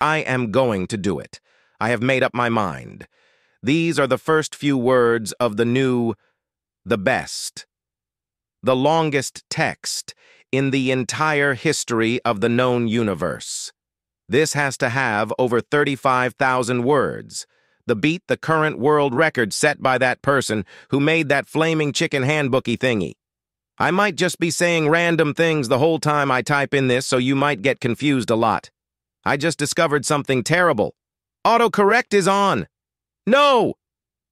I am going to do it. I have made up my mind. These are the first few words of the best, the longest text in the entire history of the known universe. This has to have over 35,000 words. Beat the current world record set by that person who made that flaming chicken handbooky thingy. I might just be saying random things the whole time I type in this, so you might get confused a lot. I just discovered something terrible. Autocorrect is on. No!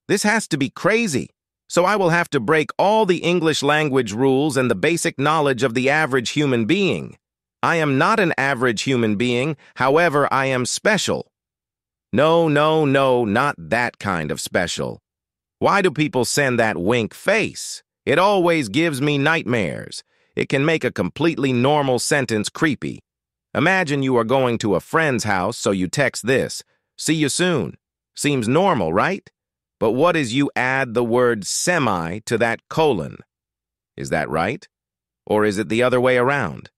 This has to be crazy. So I will have to break all the English language rules and the basic knowledge of the average human being. I am not an average human being, however, I am special. No, no, no, not that kind of special. Why do people send that wink face? It always gives me nightmares. It can make a completely normal sentence creepy. Imagine you are going to a friend's house, so you text this, "See you soon." Seems normal, right? But what is you add the word semi to that colon? Is that right? Or is it the other way around?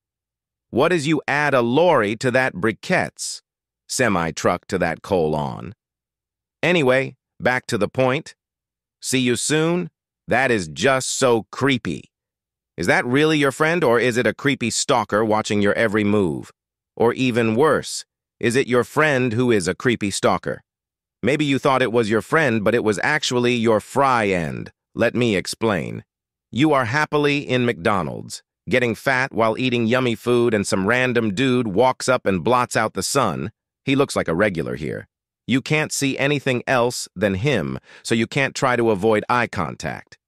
What is you add a lorry to that briquettes? Semi-truck to that colon. Anyway, back to the point. See you soon? That is just so creepy. Is that really your friend, or is it a creepy stalker watching your every move? Or even worse, is it your friend who is a creepy stalker? Maybe you thought it was your friend, but it was actually your fry end. Let me explain. You are happily in McDonald's, getting fat while eating yummy food, and some random dude walks up and blots out the sun. He looks like a regular here. You can't see anything else than him, so you can't try to avoid eye contact.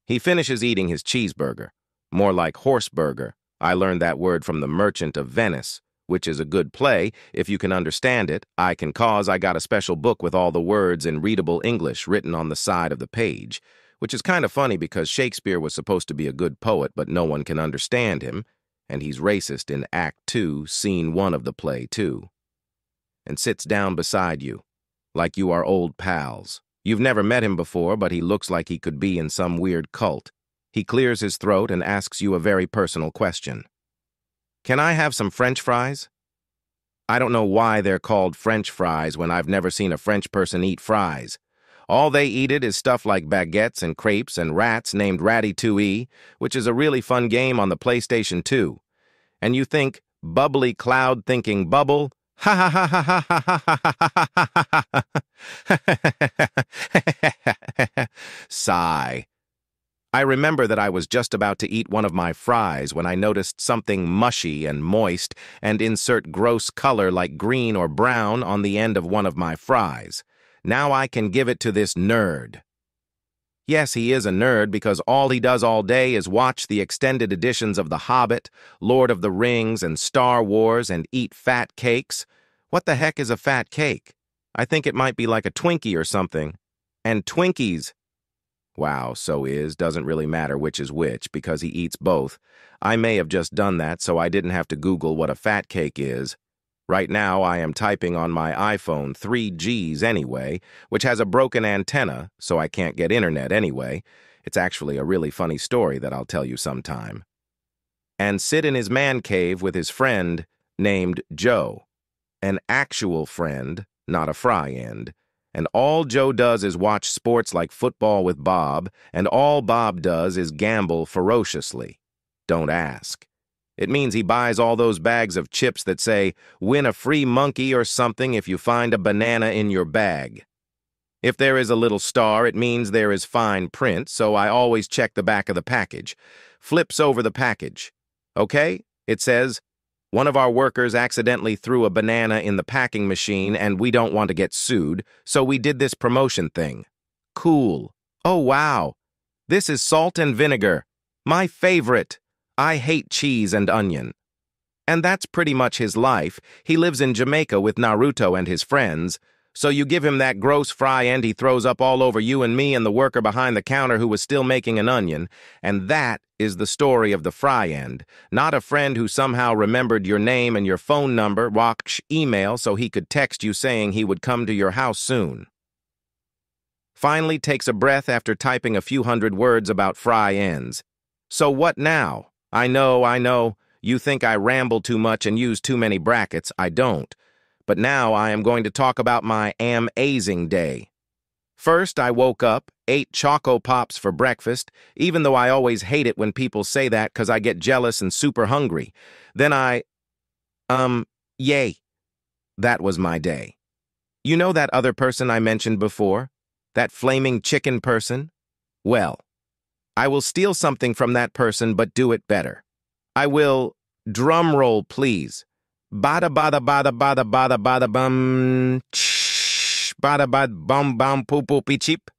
He finishes eating his cheeseburger. More like horse burger. I learned that word from The Merchant of Venice, which is a good play. If you can understand it, I got a special book with all the words in readable English written on the side of the page, which is kind of funny because Shakespeare was supposed to be a good poet, but no one can understand him, and he's racist in Act 2, Scene 1 of the play, too. And sits down beside you, like you are old pals. You've never met him before, but he looks like he could be in some weird cult. He clears his throat and asks you a very personal question. Can I have some French fries? I don't know why they're called French fries when I've never seen a French person eat fries. All they eat is stuff like baguettes and crepes and rats named Ratty-2E, which is a really fun game on the PlayStation 2. And you think, bubbly cloud thinking bubble? Ha ha ha ha ha ha ha ha. Sigh. I remember that I was just about to eat one of my fries when I noticed something mushy and moist and insert gross color like green or brown on the end of one of my fries. Now I can give it to this nerd. Yes, he is a nerd because all he does all day is watch the extended editions of The Hobbit, Lord of the Rings, and Star Wars and eat fat cakes. What the heck is a fat cake? I think it might be like a Twinkie or something. And Twinkies. Wow, doesn't really matter which is which because he eats both. I may have just done that so I didn't have to Google what a fat cake is. Right now I am typing on my iPhone 3Gs anyway, which has a broken antenna, so I can't get internet anyway. It's actually a really funny story that I'll tell you sometime. And sit in his man cave with his friend named Joe. An actual friend, not a fry end. And all Joe does is watch sports like football with Bob, and all Bob does is gamble ferociously. Don't ask. It means he buys all those bags of chips that say, win a free monkey or something if you find a banana in your bag. If there is a little star, it means there is fine print, so I always check the back of the package. Flips over the package. Okay? It says, one of our workers accidentally threw a banana in the packing machine and we don't want to get sued, so we did this promotion thing. Cool. Oh, wow. This is salt and vinegar. My favorite. I hate cheese and onion. And that's pretty much his life. He lives in Jamaica with Naruto and his friends. So you give him that gross fry and he throws up all over you and me and the worker behind the counter who was still making an onion. And that is the story of the fry end. Not a friend who somehow remembered your name and your phone number, email, so he could text you saying he would come to your house soon. Finally takes a breath after typing a few hundred words about fry ends. So what now? I know. You think I ramble too much and use too many brackets. I don't. but now I am going to talk about my amazing day. First, I woke up, ate Choco Pops for breakfast, even though I always hate it when people say that because I get jealous and super hungry. Then yay. That was my day. You know that other person I mentioned before? That flaming chicken person? Well, I will steal something from that person but do it better. I will, drum roll please, bada bada bada bada bada bada bum, bada bada bum bum poo poopy cheep.